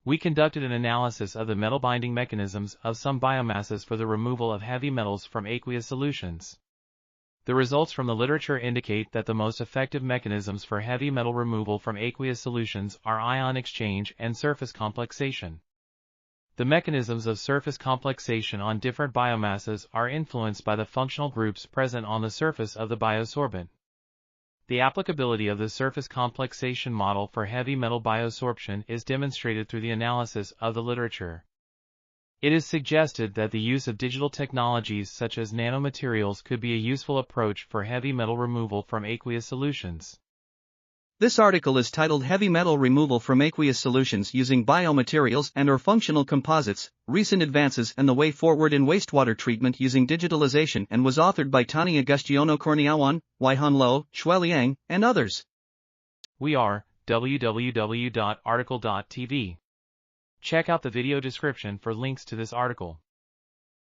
We conducted an analysis of the metal binding mechanisms of some biomasses for the removal of heavy metals from aqueous solutions. The results from the literature indicate that the most effective mechanisms for heavy metal removal from aqueous solutions are ion exchange and surface complexation. The mechanisms of surface complexation on different biomasses are influenced by the functional groups present on the surface of the biosorbent. The applicability of the surface complexation model for heavy metal biosorption is demonstrated through the analysis of the literature. It is suggested that the use of digital technologies such as nanomaterials could be a useful approach for heavy metal removal from aqueous solutions. This article is titled Heavy Metal Removal from Aqueous Solutions Using Biomaterials and/or Functional Composites, Recent Advances and the Way Forward in Wastewater Treatment Using Digitalization and was authored by Tonni, Agustiono, Kurniawan, Wai-Hung, Liang, and others. We are www.article.tv. Check out the video description for links to this article.